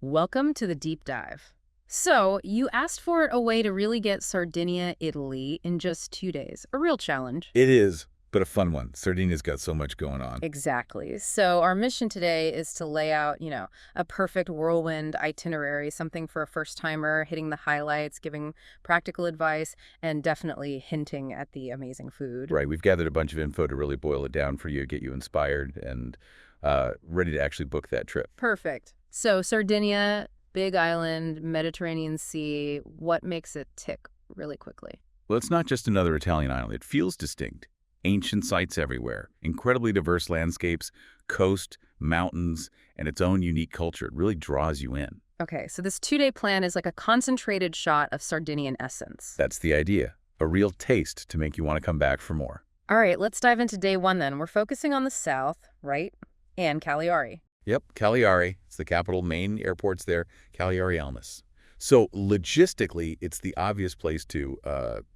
Welcome to the deep dive. So, you asked for a way to really get Sardinia, Italy in just 2 days. A real challenge. It is, but a fun one. Sardinia's got so much going on. Exactly. So, our mission today is to lay out, a perfect whirlwind itinerary, something for a first-timer, hitting the highlights, giving practical advice, and definitely hinting at the amazing food. Right, we've gathered a bunch of info to really boil it down for you, get you inspired, and ready to actually book that trip. Perfect. So, Sardinia, big island, Mediterranean Sea, what makes it tick really quickly? Well, it's not just another Italian island. It feels distinct. Ancient sites everywhere, incredibly diverse landscapes, coast, mountains, and its own unique culture. It really draws you in. Okay, so this 2-day plan is like a concentrated shot of Sardinian essence. That's the idea. A real taste to make you want to come back for more. All right, let's dive into day one then. We're focusing on the south, right? And Cagliari. Yep, Cagliari. It's the capital. Main airport's there, Cagliari Almas. So logistically, it's the obvious place to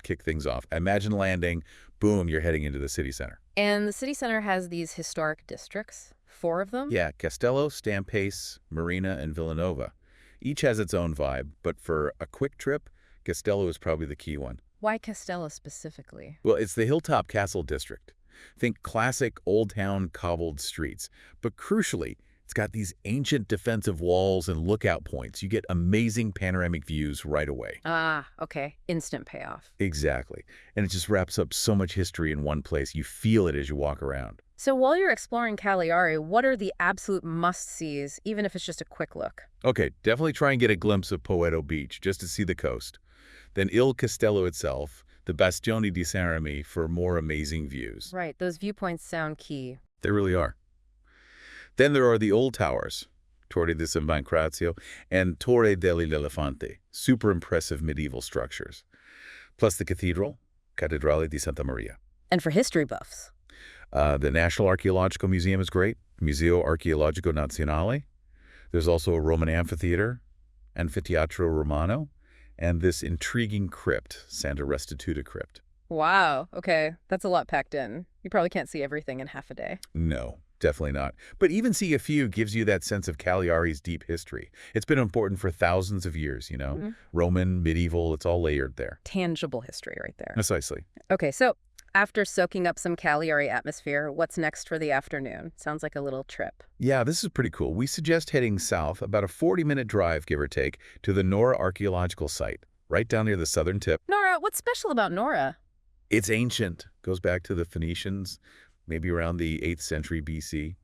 kick things off. Imagine landing, boom, you're heading into the city center. And the city center has these historic districts, 4 of them? Yeah, Castello, Stampace, Marina, and Villanova. Each has its own vibe, but for a quick trip, Castello is probably the key one. Why Castello specifically? Well, it's the Hilltop Castle district. Think classic old town cobbled streets, but crucially, it's got these ancient defensive walls and lookout points. You get amazing panoramic views right away. Ah, okay. Instant payoff. Exactly. And it just wraps up so much history in one place. You feel it as you walk around. So while you're exploring Cagliari, what are the absolute must-sees, even if it's just a quick look? Okay, definitely try and get a glimpse of Poeto Beach just to see the coast. Then Il Castello itself, the Bastione di San Remi for more amazing views. Right, those viewpoints sound key. They really are. Then there are the old towers, Torre di San Pancrazio and Torre dell'Elefante, super impressive medieval structures. Plus the cathedral, Cattedrale di Santa Maria. And for history buffs? The National Archaeological Museum is great, Museo Archeologico Nazionale. There's also a Roman amphitheater, Anfiteatro Romano, and this intriguing crypt, Santa Restituta Crypt. Wow, okay. That's a lot packed in. You probably can't see everything in half a day. No. Definitely not. But even seeing a few gives you that sense of Cagliari's deep history. It's been important for thousands of years, Roman, medieval, it's all layered there. Tangible history right there. Precisely. Okay, so after soaking up some Cagliari atmosphere, what's next for the afternoon? Sounds like a little trip. Yeah, this is pretty cool. We suggest heading south, about a 40-minute drive, give or take, to the Nora Archaeological Site, right down near the southern tip. Nora, what's special about Nora? It's ancient. Goes back to the Phoenicians, maybe around the 8th century BC.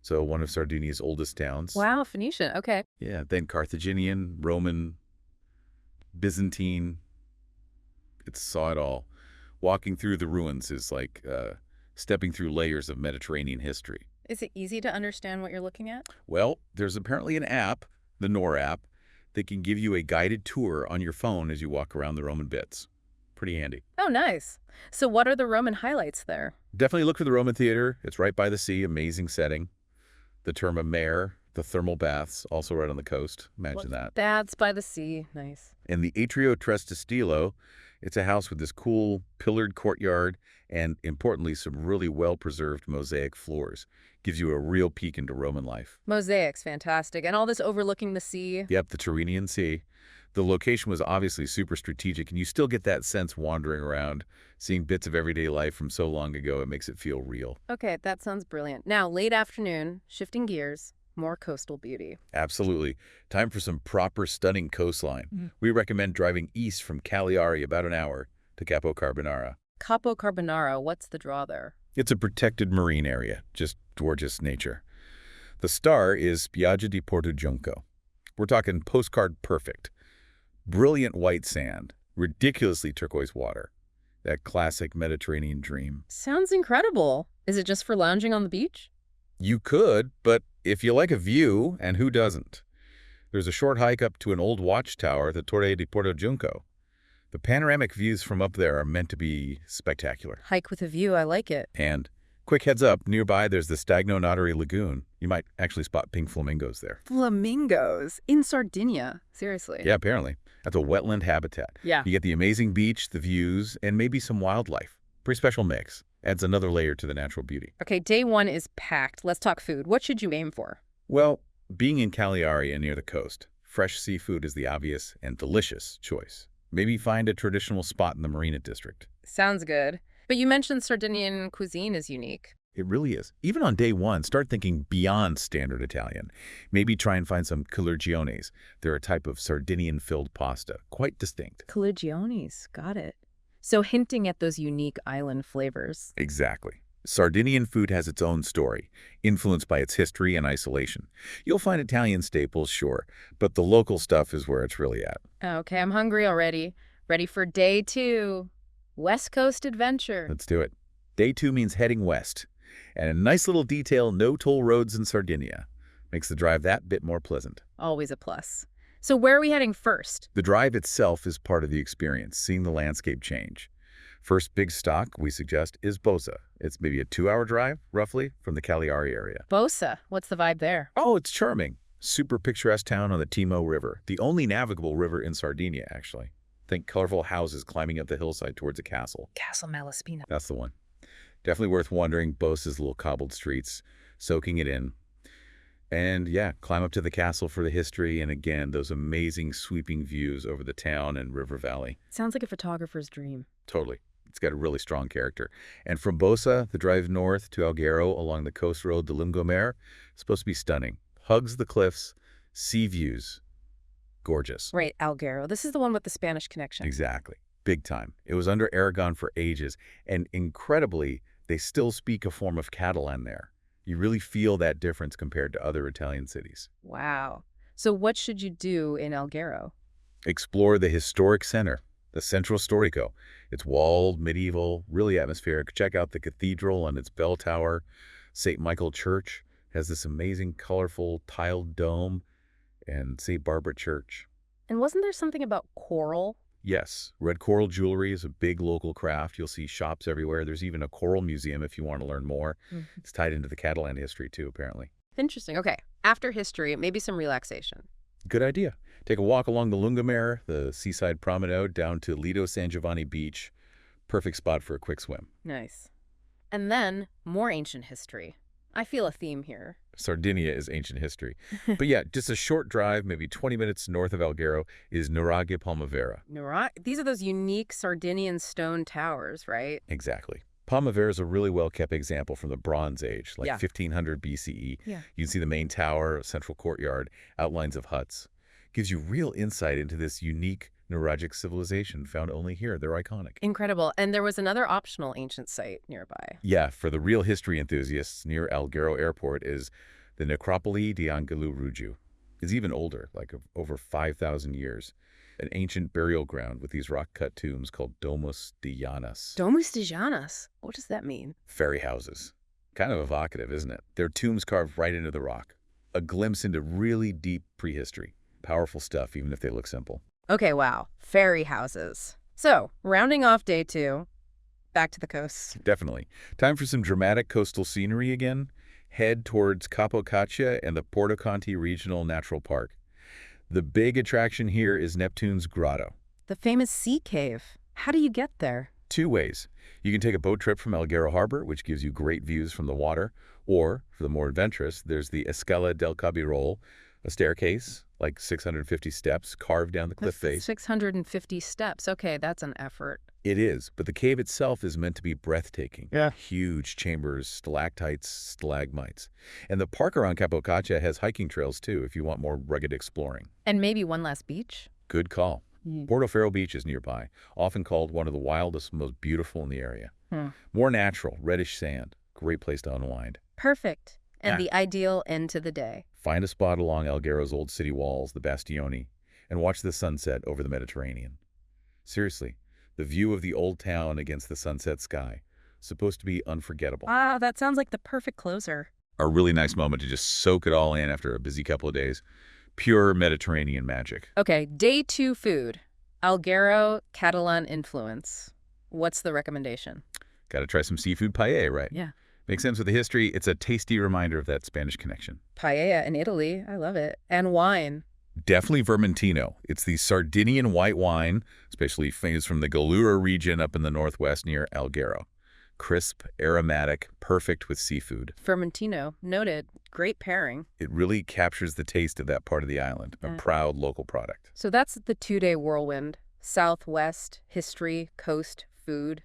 So one of Sardinia's oldest towns. Wow, Phoenician, okay. Yeah, then Carthaginian, Roman, Byzantine. It saw it all. Walking through the ruins is like stepping through layers of Mediterranean history. Is it easy to understand what you're looking at? Well, there's apparently an app, the NOR app, that can give you a guided tour on your phone as you walk around the Roman bits. Pretty handy. Oh, nice. So what are the Roman highlights there? Definitely look for the Roman Theater. It's right by the sea, amazing setting. The Terma Mare, the thermal baths, also right on the coast. Imagine that. Baths by the sea, nice. And the Atrio Trestastilo, it's a house with this cool pillared courtyard and, importantly, some really well-preserved mosaic floors. Gives you a real peek into Roman life. Mosaics, fantastic. And all this overlooking the sea. Yep, the Tyrrhenian Sea. The location was obviously super strategic, and you still get that sense wandering around, seeing bits of everyday life from so long ago. It makes it feel real. Okay, that sounds brilliant. Now, late afternoon, shifting gears, more coastal beauty. Absolutely. Time for some proper stunning coastline. We recommend driving east from Cagliari about an hour to Capo Carbonara. Capo Carbonara, what's the draw there? It's a protected marine area, just gorgeous nature. The star is Spiaggia di Porto Giunco. We're talking postcard perfect. Brilliant white sand, ridiculously turquoise water. That classic Mediterranean dream. Sounds incredible. Is it just for lounging on the beach? You could, but if you like a view, and who doesn't? There's a short hike up to an old watchtower, the Torre di Porto Giunco. The panoramic views from up there are meant to be spectacular. Hike with a view, I like it. And quick heads up, nearby there's the Stagno Notary Lagoon. You might actually spot pink flamingos there. Flamingos? In Sardinia? Seriously? Yeah, apparently. That's a wetland habitat. Yeah. You get the amazing beach, the views, and maybe some wildlife. Pretty special mix. Adds another layer to the natural beauty. Okay, day one is packed. Let's talk food. What should you aim for? Well, Being in Cagliari and near the coast, fresh seafood is the obvious and delicious choice. Maybe find a traditional spot in the Marina district. Sounds good. But you mentioned Sardinian cuisine is unique. It really is. Even on day one, start thinking beyond standard Italian. Maybe try and find some culurgiones. They're a type of Sardinian-filled pasta, quite distinct. Culurgiones, got it. So hinting at those unique island flavors. Exactly. Sardinian food has its own story, influenced by its history and isolation. You'll find Italian staples, sure, but the local stuff is where it's really at. Okay, I'm hungry already. Ready for day 2. West Coast adventure. Let's do it. Day 2 means heading west. And a nice little detail, no toll roads in Sardinia. Makes the drive that bit more pleasant. Always a plus. So where are we heading first? The drive itself is part of the experience, seeing the landscape change. First big stop, we suggest, is Bosa. It's maybe a 2-hour drive, roughly, from the Cagliari area. Bosa, what's the vibe there? Oh, it's charming. Super picturesque town on the Timo River, the only navigable river in Sardinia, actually. Think colorful houses climbing up the hillside towards a castle. Castle Malaspina. That's the one. Definitely worth wandering Bosa's little cobbled streets, soaking it in. And yeah, climb up to the castle for the history and again, those amazing sweeping views over the town and river valley. Sounds like a photographer's dream. Totally. It's got a really strong character. And from Bosa, the drive north to Alghero along the coast road, the Lungomare, is supposed to be stunning. Hugs the cliffs, sea views. Gorgeous. Right, Alghero. This is the one with the Spanish connection. Exactly. Big time. It was under Aragon for ages, and incredibly, they still speak a form of Catalan there. You really feel that difference compared to other Italian cities. Wow. So what should you do in Alghero? Explore the historic center, the Centro Storico. It's walled, medieval, really atmospheric. Check out the cathedral and its bell tower. St. Michael Church has this amazing, colorful, tiled dome, and St. Barbara Church. And wasn't there something about coral? Yes, red coral jewelry is a big local craft. You'll see shops everywhere. There's even a coral museum if you want to learn more. It's tied into the Catalan history too, apparently. Interesting. Okay. After history, maybe some relaxation. Good idea. Take a walk along the Lungomare, the seaside promenade, down to Lido San Giovanni Beach. Perfect spot for a quick swim. Nice. And then more ancient history. I feel a theme here. Sardinia is ancient history. But yeah, just a short drive, maybe 20 minutes north of Alghero, is Nuraghe Palmavera. These are those unique Sardinian stone towers, right? Exactly. Palmavera is a really well-kept example from the Bronze Age, like Yeah. 1500 BCE. Yeah. You can see the main tower, a central courtyard, outlines of huts. Gives you real insight into this unique Nuragic civilization found only here. They're iconic. Incredible. And there was another optional ancient site nearby. Yeah, for the real history enthusiasts, near Alghero Airport is the Necropoli di Angelo Rugiu. It's even older, like over 5,000 years. An ancient burial ground with these rock-cut tombs called Domus de Llanas. Domus de Llanas. What does that mean? Ferry houses. Kind of evocative, isn't it? They're tombs carved right into the rock. A glimpse into really deep prehistory. Powerful stuff, even if they look simple. Okay, wow. Ferry houses. So, rounding off day 2, back to the coast. Definitely. Time for some dramatic coastal scenery again. Head towards Capocaccia and the Porto Conti Regional Natural Park. The big attraction here is Neptune's Grotto. The famous sea cave. How do you get there? 2 ways. You can take a boat trip from Alghero Harbor, which gives you great views from the water, or, for the more adventurous, there's the Escala del Cabirol, a staircase, like 650 steps, carved down the cliff face. 650 steps. Okay, that's an effort. It is, but the cave itself is meant to be breathtaking. Yeah. Huge chambers, stalactites, stalagmites. And the park around Capocaccia has hiking trails, too, if you want more rugged exploring. And maybe one last beach? Good call. Portofaro Beach is nearby, often called one of the wildest, most beautiful in the area. More natural, reddish sand. Great place to unwind. Perfect. And the ideal end to the day. Find a spot along Alghero's old city walls, the Bastioni, and watch the sunset over the Mediterranean. Seriously, the view of the old town against the sunset sky, supposed to be unforgettable. Wow, that sounds like the perfect closer. A really nice moment to just soak it all in after a busy couple of days. Pure Mediterranean magic. Okay, day 2 food. Alghero Catalan influence. What's the recommendation? Got to try some seafood paella, right? Yeah. Makes sense with the history. It's a tasty reminder of that Spanish connection. Paella in Italy. I love it. And wine. Definitely Vermentino. It's the Sardinian white wine, especially famous from the Gallura region up in the northwest near Alghero. Crisp, aromatic, perfect with seafood. Fermentino, noted. Great pairing. It really captures the taste of that part of the island, a proud local product. So that's the 2-day whirlwind. Southwest, history, coast, food.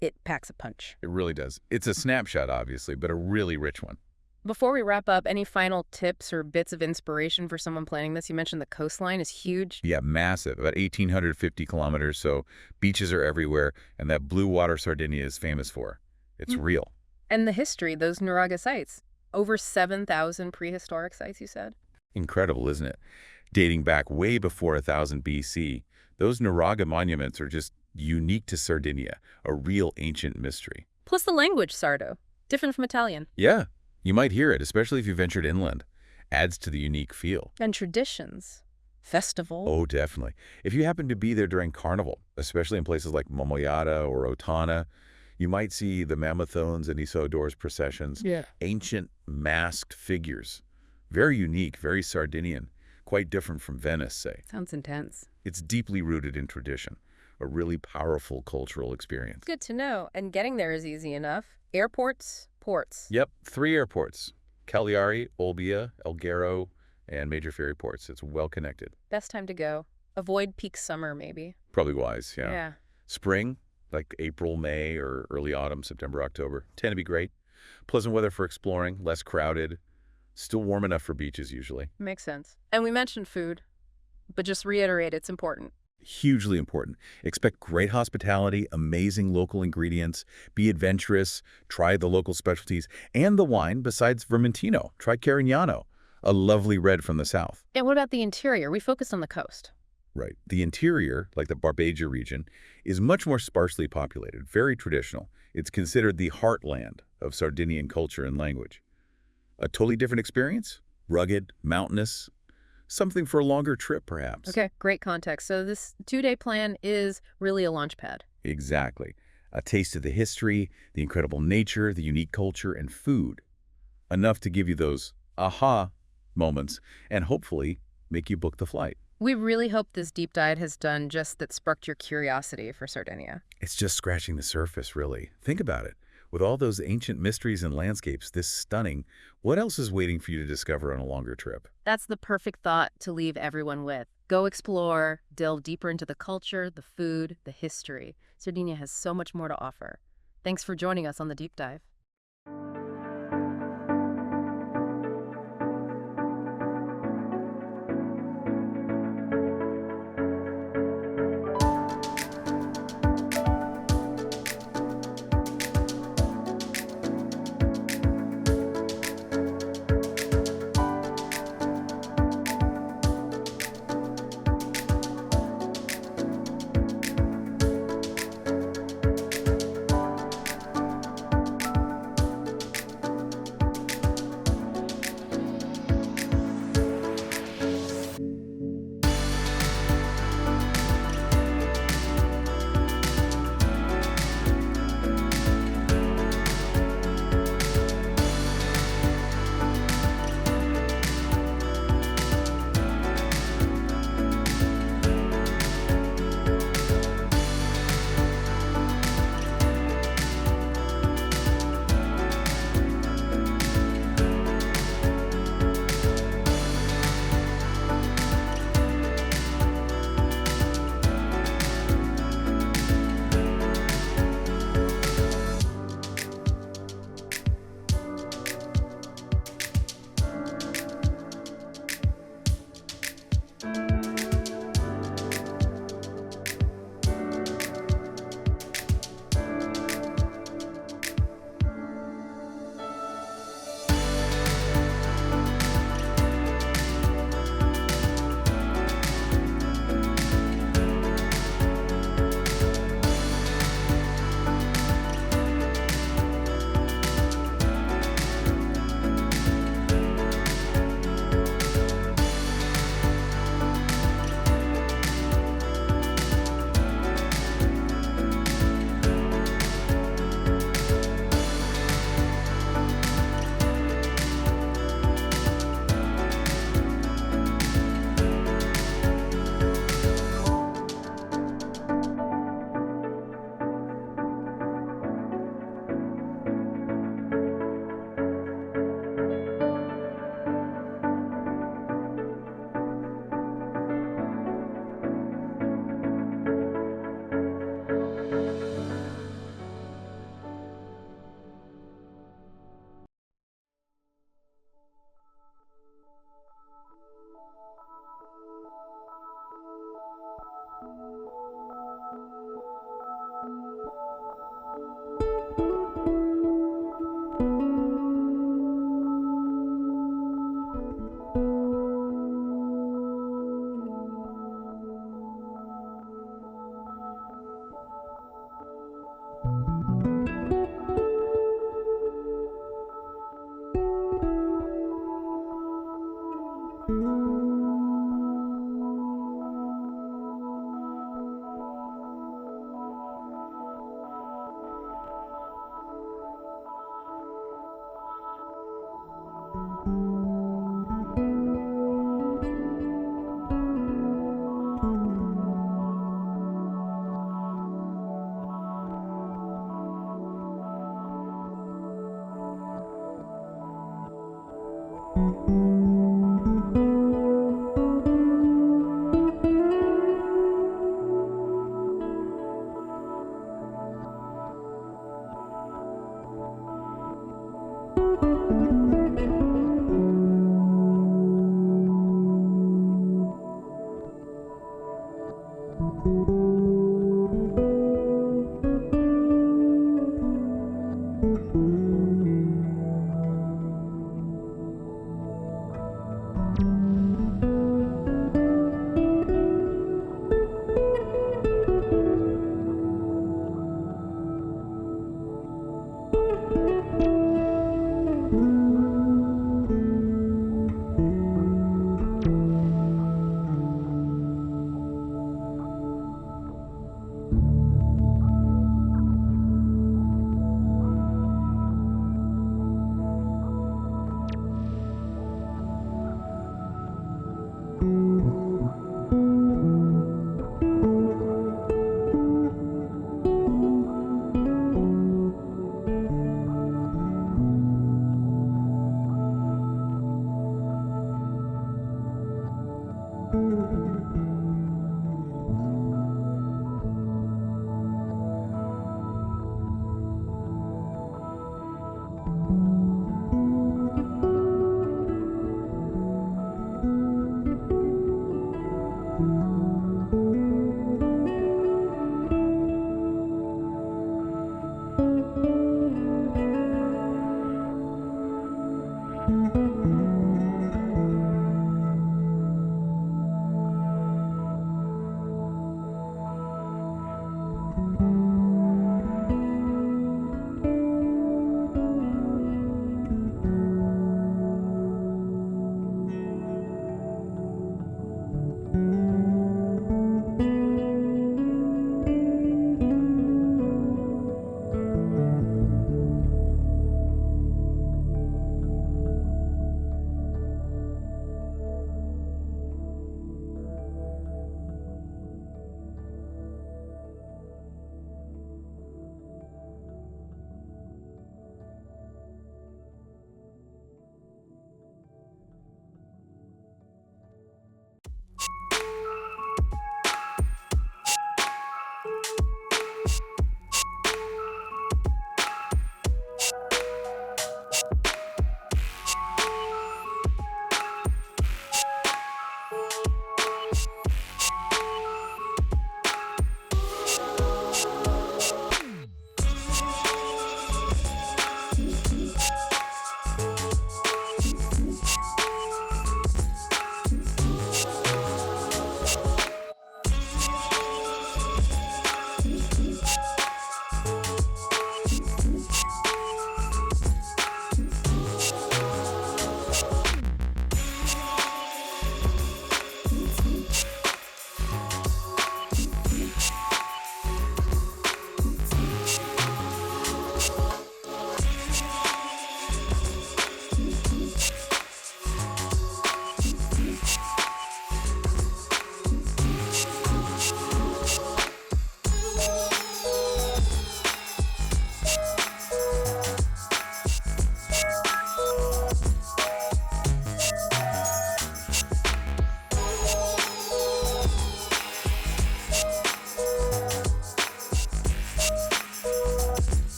It packs a punch. It really does. It's a snapshot, obviously, but a really rich one. Before we wrap up, any final tips or bits of inspiration for someone planning this? You mentioned the coastline is huge. Yeah, massive, about 1,850 kilometers, so beaches are everywhere, and that blue water Sardinia is famous for. It's real. And the history, those Nuraga sites. Over 7,000 prehistoric sites, you said? Incredible, isn't it? Dating back way before 1000 BC, those Nuraga monuments are just unique to Sardinia, a real ancient mystery. Plus the language, Sardo. Different from Italian. Yeah, you might hear it, especially if you ventured inland. Adds to the unique feel. And traditions. Festival. Oh, definitely. If you happen to be there during Carnival, especially in places like Momoyada or Otana, you might see the Mammothones and Isodor's processions. Yeah. Ancient masked figures. Very unique, very Sardinian. Quite different from Venice, say. Sounds intense. It's deeply rooted in tradition. A really powerful cultural experience. Good to know. And getting there is easy enough. Airports, ports. Yep, 3 airports. Cagliari, Olbia, Alghero, and major ferry ports. It's well connected. Best time to go. Avoid peak summer, maybe. Probably wise, yeah. Yeah. Spring, like April, May, or early autumn, September, October, tend to be great. Pleasant weather for exploring, less crowded. Still warm enough for beaches, usually. Makes sense. And we mentioned food, but just reiterate, it's important. Hugely important. Expect great hospitality, amazing local ingredients, be adventurous, try the local specialties, and the wine besides Vermentino. Try Carignano, a lovely red from the south. And what about the interior? We focused on the coast. Right. The interior, like the Barbegia region, is much more sparsely populated, very traditional. It's considered the heartland of Sardinian culture and language. A totally different experience? Rugged, mountainous, something for a longer trip, perhaps. Okay, great context. So this 2-day plan is really a launch pad. Exactly. A taste of the history, the incredible nature, the unique culture, and food. Enough to give you those aha moments and hopefully make you book the flight. We really hope this deep dive has done just that, sparked your curiosity for Sardinia. It's just scratching the surface, really. Think about it. With all those ancient mysteries and landscapes this stunning, what else is waiting for you to discover on a longer trip? That's the perfect thought to leave everyone with. Go explore, delve deeper into the culture, the food, the history. Sardinia has so much more to offer. Thanks for joining us on the deep dive.